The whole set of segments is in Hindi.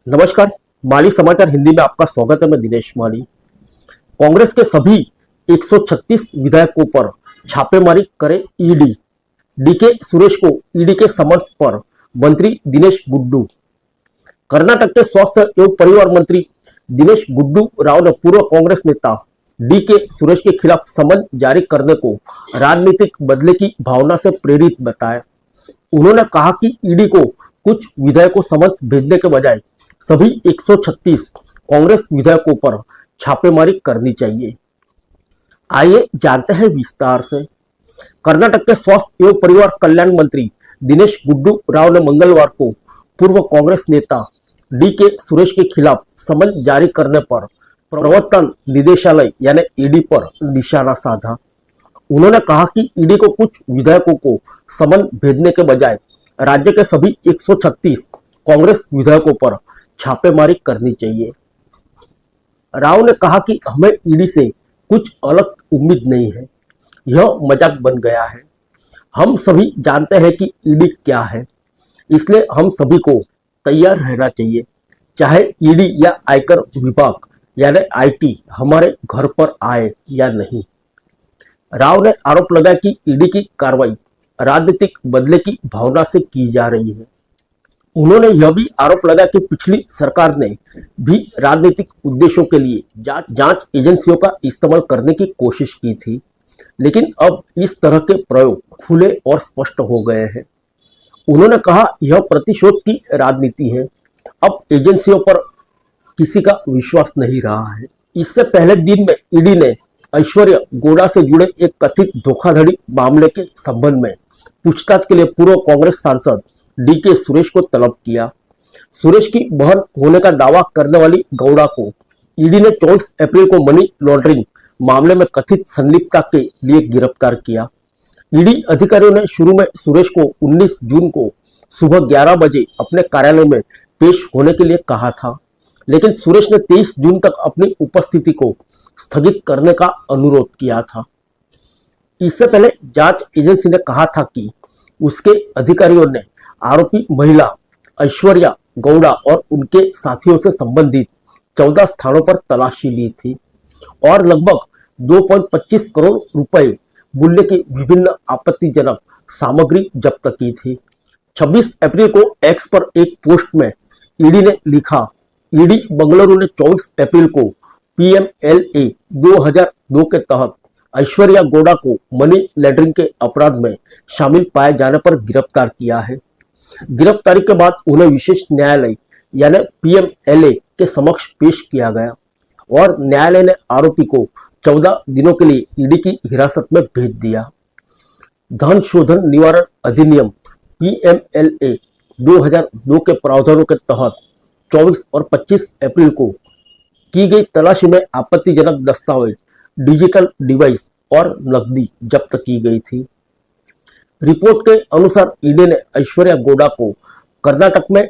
नमस्कार। माली समाचार हिंदी में आपका स्वागत है। मैं दिनेश माली। कांग्रेस के सभी 136 विधायकों पर छापेमारी करे ईडी। डीके सुरेश को ईडी के समन्स पर मंत्री दिनेश गुड्डू। कर्नाटक के स्वास्थ्य एवं परिवार मंत्री दिनेश गुड्डू राव ने पूर्व कांग्रेस नेता डीके सुरेश के खिलाफ समन जारी करने को राजनीतिक बदले की भावना से प्रेरित बताया। उन्होंने कहा कि ईडी को कुछ विधायकों समन्स भेजने के बजाय सभी 136 कांग्रेस विधायकों पर छापेमारी करनी चाहिए। आइए जानते हैं विस्तार से। कर्नाटक के स्वास्थ्य एवं परिवार कल्याण मंत्री दिनेश गुड्डू राव ने मंगलवार को पूर्व कांग्रेस नेता डीके सुरेश के खिलाफ समन जारी करने पर प्रवर्तन निदेशालय यानी ईडी पर निशाना साधा। उन्होंने कहा कि ईडी को कुछ विधायकों को समन भेजने के बजाय राज्य के सभी 136 कांग्रेस विधायकों पर छापेमारी करनी चाहिए। राव ने कहा कि हमें ईडी से कुछ अलग उम्मीद नहीं है, यह मजाक बन गया है। हम सभी जानते हैं कि ईडी क्या है, इसलिए हम सभी को तैयार रहना चाहिए, चाहे ईडी या आयकर विभाग यानी आईटी हमारे घर पर आए या नहीं। राव ने आरोप लगाया कि ईडी की कार्रवाई राजनीतिक बदले की भावना से की जा रही है। उन्होंने यह भी आरोप लगाया कि पिछली सरकार ने भी राजनीतिक उद्देश्यों के लिए जांच एजेंसियों का इस्तेमाल करने की कोशिश की थी, लेकिन अब इस तरह के प्रयोग खुले और स्पष्ट हो गए हैं। उन्होंने कहा यह प्रतिशोध की राजनीति है, अब एजेंसियों पर किसी का विश्वास नहीं रहा है। इससे पहले दिन में ईडी ने ऐश्वर्या गौड़ा से जुड़े एक कथित धोखाधड़ी मामले के संबंध में पूछताछ के लिए पूर्व कांग्रेस सांसद डीके सुरेश को तलब किया। सुरेश की बहन होने का दावा करने वाली गौड़ा को ईडी ने 24 अप्रैल को मनी लॉन्ड्रिंग मामले में कथित संलिप्तता के लिए गिरफ्तार किया। ईडी अधिकारियों ने शुरू में सुरेश को 19 जून को सुबह 11 बजे अपने कार्यालय में पेश होने के लिए कहा था, लेकिन सुरेश ने 23 जून तक अपनी उपस्थिति को स्थगित करने का अनुरोध किया था। इससे पहले जांच एजेंसी ने कहा था कि उसके अधिकारियों ने आरोपी महिला ऐश्वर्या गौड़ा और उनके साथियों से संबंधित 14 स्थानों पर तलाशी ली थी और लगभग 2.25 करोड़ रुपए मूल्य की विभिन्न आपत्तिजनक सामग्री जब्त की थी। 26 अप्रैल को एक्स पर एक पोस्ट में ईडी ने लिखा, ईडी बंगलुरु ने 24 अप्रैल को पीएमएलए 2002 के तहत ऐश्वर्या गौड़ा को मनी लॉन्ड्रिंग के अपराध में शामिल पाए जाने पर गिरफ्तार किया है। गिरफ्तारी के बाद उन्हें विशेष न्यायालय यानी पीएमएलए के समक्ष पेश किया गया और न्यायालय ने आरोपी को 14 दिनों के लिए ईडी की हिरासत में भेज दिया। धन शोधन निवारण अधिनियम पीएमएलए 2002 के प्रावधानों के तहत 24 और 25 अप्रैल को की गई तलाशी में आपत्तिजनक दस्तावेज, डिजिटल डिवाइस और नकदी जब्त की गई थी। रिपोर्ट के अनुसार ईडी ने ऐश्वर्या गौड़ा को कर्नाटक में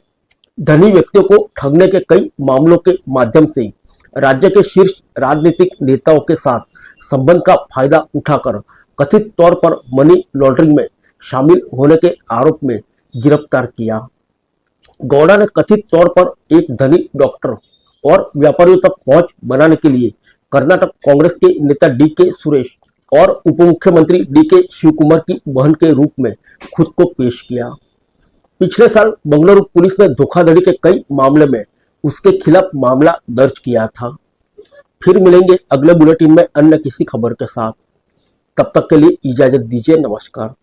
धनी व्यक्तियों को ठगने के कई मामलों के माध्यम से राज्य के शीर्ष राजनीतिक नेताओं के साथ संबंध का फायदा उठाकर कथित तौर पर मनी लॉन्ड्रिंग में शामिल होने के आरोप में गिरफ्तार किया। गौड़ा ने कथित तौर पर एक धनी डॉक्टर और व्यापारियों तक पहुंच बनाने के लिए कर्नाटक कांग्रेस के नेता डीके सुरेश और उप मुख्यमंत्री डीके शिवकुमार की बहन के रूप में खुद को पेश किया। पिछले साल बंगलुरु पुलिस ने धोखाधड़ी के कई मामले में उसके खिलाफ मामला दर्ज किया था। फिर मिलेंगे अगले बुलेटिन में अन्य किसी खबर के साथ। तब तक के लिए इजाजत दीजिए। नमस्कार।